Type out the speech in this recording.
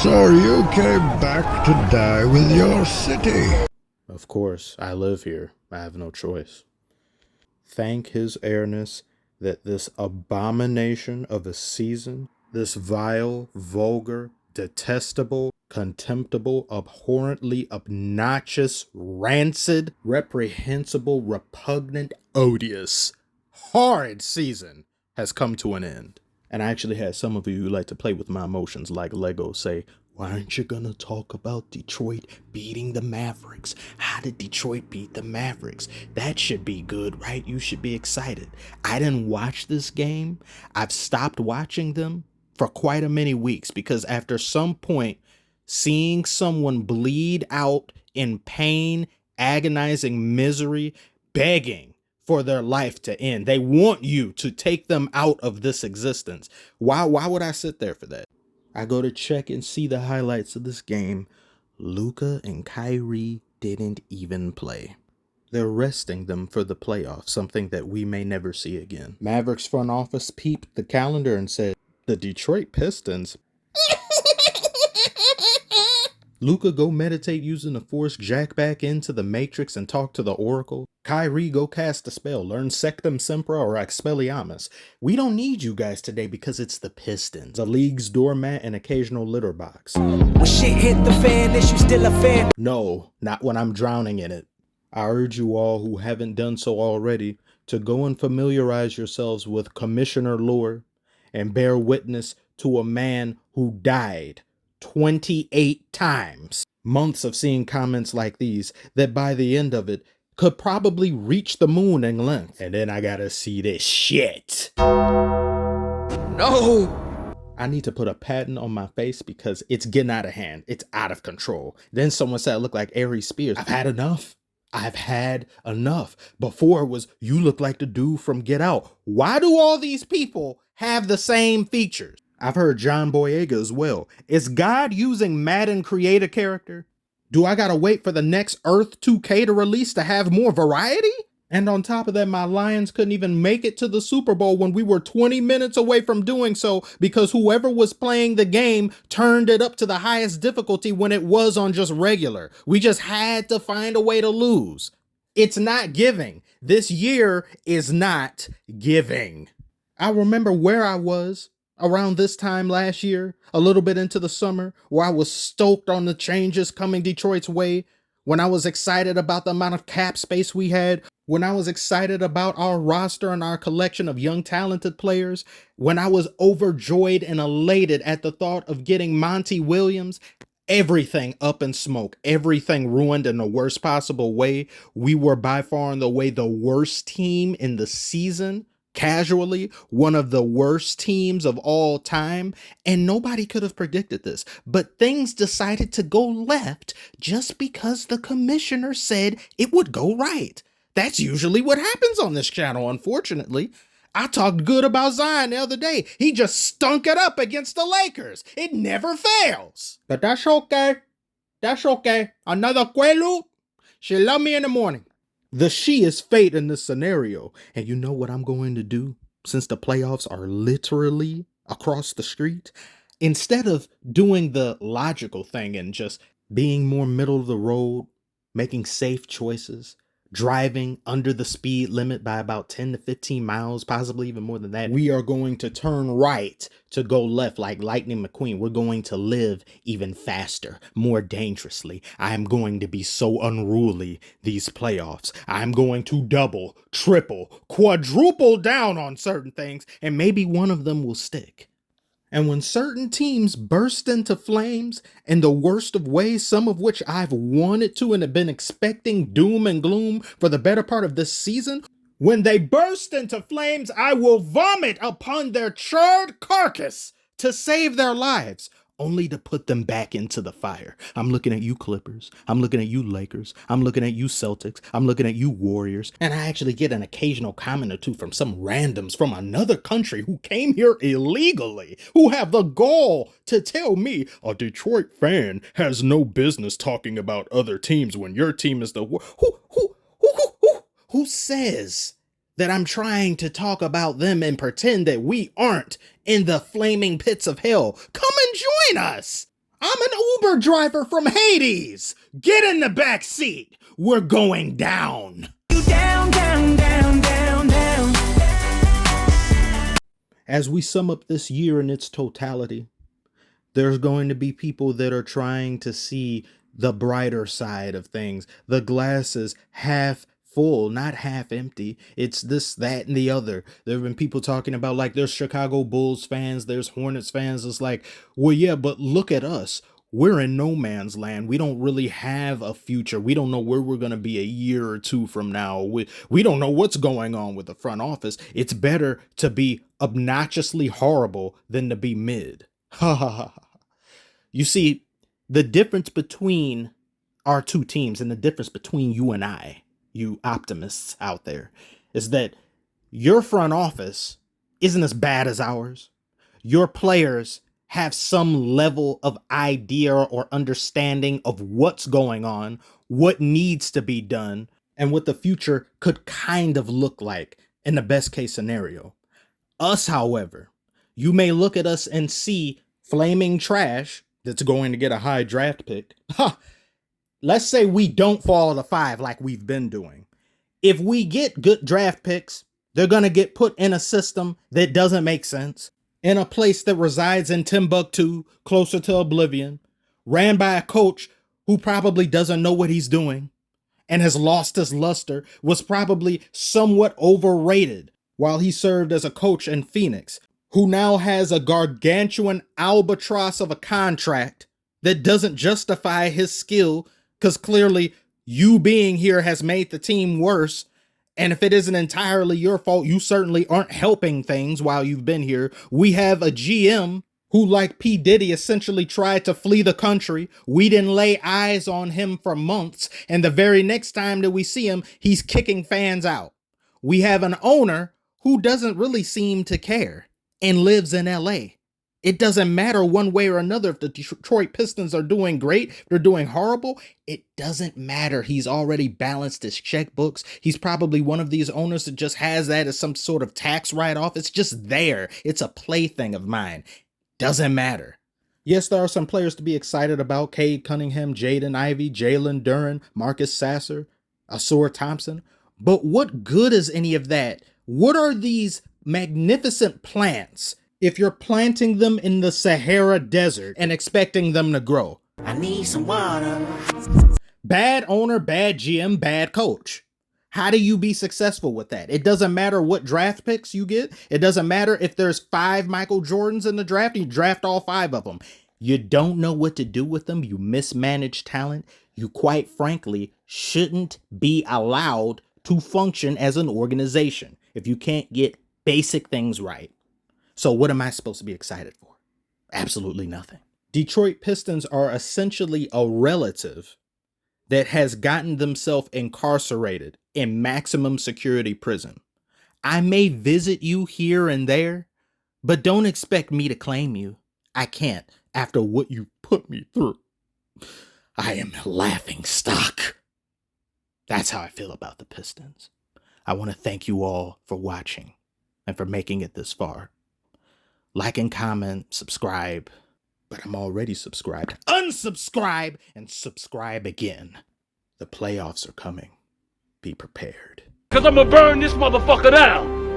So you came back to die with your city. Of course, I live here. I have no choice. Thank his airness that this abomination of a season, this vile, vulgar, detestable, contemptible, abhorrently obnoxious, rancid, reprehensible, repugnant, odious, horrid season has come to an end. And I actually had some of you who like to play with my emotions like Lego say, why aren't you gonna talk about Detroit beating the Mavericks? How did Detroit beat the Mavericks? That should be good, right? You should be excited. I didn't watch this game. I've stopped watching them for quite a many weeks because after some point, seeing someone bleed out in pain, agonizing misery, begging for their life to end. They want you to take them out of this existence. Why would I sit there for that? I go to check and see the highlights of this game. Luka and Kyrie didn't even play. They're resting them for the playoffs, something that we may never see again. Mavericks front office peeped the calendar and said, the Detroit Pistons. Luka, go meditate using the Force jack back into the Matrix and talk to the Oracle. Kyrie, go cast a spell, learn Sectum Sempra or Expelliarmus. We don't need you guys today because it's the Pistons, the league's doormat and occasional litter box. When shit hit the fan, is you still a fan? No, not when I'm drowning in it. I urge you all who haven't done so already to go and familiarize yourselves with Commissioner lore and bear witness to a man who died 28 times. Months of seeing comments like these that by the end of it could probably reach the moon in length. And then I gotta see this shit. No! I need to put a patent on my face because it's getting out of hand. It's out of control. Then someone said I look like Aries Spears. I've had enough. I've had enough. Before it was, you look like the dude from Get Out. Why do all these people have the same features? I've heard John Boyega as well. Is God using Madden create a character? Do I gotta wait for the next Earth 2K to release to have more variety? And on top of that, my Lions couldn't even make it to the Super Bowl when we were 20 minutes away from doing so because whoever was playing the game turned it up to the highest difficulty when it was on just regular. We just had to find a way to lose. It's not giving. This year is not giving. I remember where I was around this time last year, a little bit into the summer, where I was stoked on the changes coming Detroit's way, when I was excited about the amount of cap space we had, when I was excited about our roster and our collection of young talented players, when I was overjoyed and elated at the thought of getting Monty Williams. Everything up in smoke, everything ruined in the worst possible way. We were by far and away the worst team in the season. Casually, one of the worst teams of all time, and nobody could have predicted this. But things decided to go left just because the commissioner said it would go right. That's usually what happens on this channel, unfortunately. I talked good about Zion the other day. He just stunk it up against the Lakers. It never fails. But that's okay. That's okay. Another Quelu. She'll love me in the morning. The she is fate in this scenario. And you know what I'm going to do? Since the playoffs are literally across the street, instead of doing the logical thing and just being more middle of the road, making safe choices, driving under the speed limit by about 10 to 15 miles, possibly even more than that, we are going to turn right to go left like Lightning McQueen. We're going to live even faster, more dangerously. I am going to be so unruly these playoffs. I'm going to double, triple, quadruple down on certain things, and maybe one of them will stick. And when certain teams burst into flames in the worst of ways, some of which I've wanted to and have been expecting doom and gloom for the better part of this season, when they burst into flames, I will vomit upon their charred carcass to save their lives, only to put them back into the fire. I'm looking at you Clippers. I'm looking at you Lakers. I'm looking at you Celtics. I'm looking at you Warriors. And I actually get an occasional comment or two from some randoms from another country who came here illegally, who have the gall to tell me a Detroit fan has no business talking about other teams when your team is the who says that I'm trying to talk about them and pretend that we aren't in the flaming pits of hell? Come and join us. I'm an Uber driver from Hades. Get in the back seat. We're going down. You down, down, down, down, down. As we sum up this year in its totality, there's going to be people that are trying to see the brighter side of things. The glass is half full, not half empty. It's this, that, and the other. There have been people talking about, like, there's Chicago Bulls fans, there's Hornets fans. It's like, well, yeah, but look at us. We're in no man's land. We don't really have a future. We don't know where we're going to be a year or two from now. We don't know what's going on with the front office. It's better to be obnoxiously horrible than to be mid. Ha ha ha. You see, the difference between our two teams and the difference between you and I, you optimists out there, is that your front office isn't as bad as ours. Your players have some level of idea or understanding of what's going on, what needs to be done, and what the future could kind of look like in the best case scenario. Us, however, you may look at us and see flaming trash that's going to get a high draft pick. Let's say we don't fall to 5 like we've been doing. If we get good draft picks, they're going to get put in a system that doesn't make sense, in a place that resides in Timbuktu, closer to oblivion, ran by a coach who probably doesn't know what he's doing and has lost his luster, was probably somewhat overrated while he served as a coach in Phoenix, who now has a gargantuan albatross of a contract that doesn't justify his skill, because clearly you being here has made the team worse. And if it isn't entirely your fault, you certainly aren't helping things while you've been here. We have a GM who, like P. Diddy, essentially tried to flee the country. We didn't lay eyes on him for months. And the very next time that we see him, he's kicking fans out. We have an owner who doesn't really seem to care and lives in LA. It doesn't matter one way or another if the Detroit Pistons are doing great, if they're doing horrible. It doesn't matter. He's already balanced his checkbooks. He's probably one of these owners that just has that as some sort of tax write-off. It's just there. It's a plaything of mine. Doesn't matter. Yes, there are some players to be excited about. Cade Cunningham, Jaden Ivey, Jalen Duren, Marcus Sasser, Asur Thompson. But what good is any of that? What are these magnificent plants if you're planting them in the Sahara Desert and expecting them to grow? I need some water. Bad owner, bad GM, bad coach. How do you be successful with that? It doesn't matter what draft picks you get. It doesn't matter if there's 5 Michael Jordans in the draft, you draft all 5 of them. You don't know what to do with them. You mismanage talent. You, quite frankly, shouldn't be allowed to function as an organization if you can't get basic things right. So what am I supposed to be excited for? Absolutely nothing. Detroit Pistons are essentially a relative that has gotten themselves incarcerated in maximum security prison. I may visit you here and there, but don't expect me to claim you. I can't after what you put me through. I am a laughing stock. That's how I feel about the Pistons. I want to thank you all for watching and for making it this far. Like and comment, subscribe. But I'm already subscribed. Unsubscribe and subscribe again. The playoffs are coming. Be prepared. 'Cause I'ma burn this motherfucker down.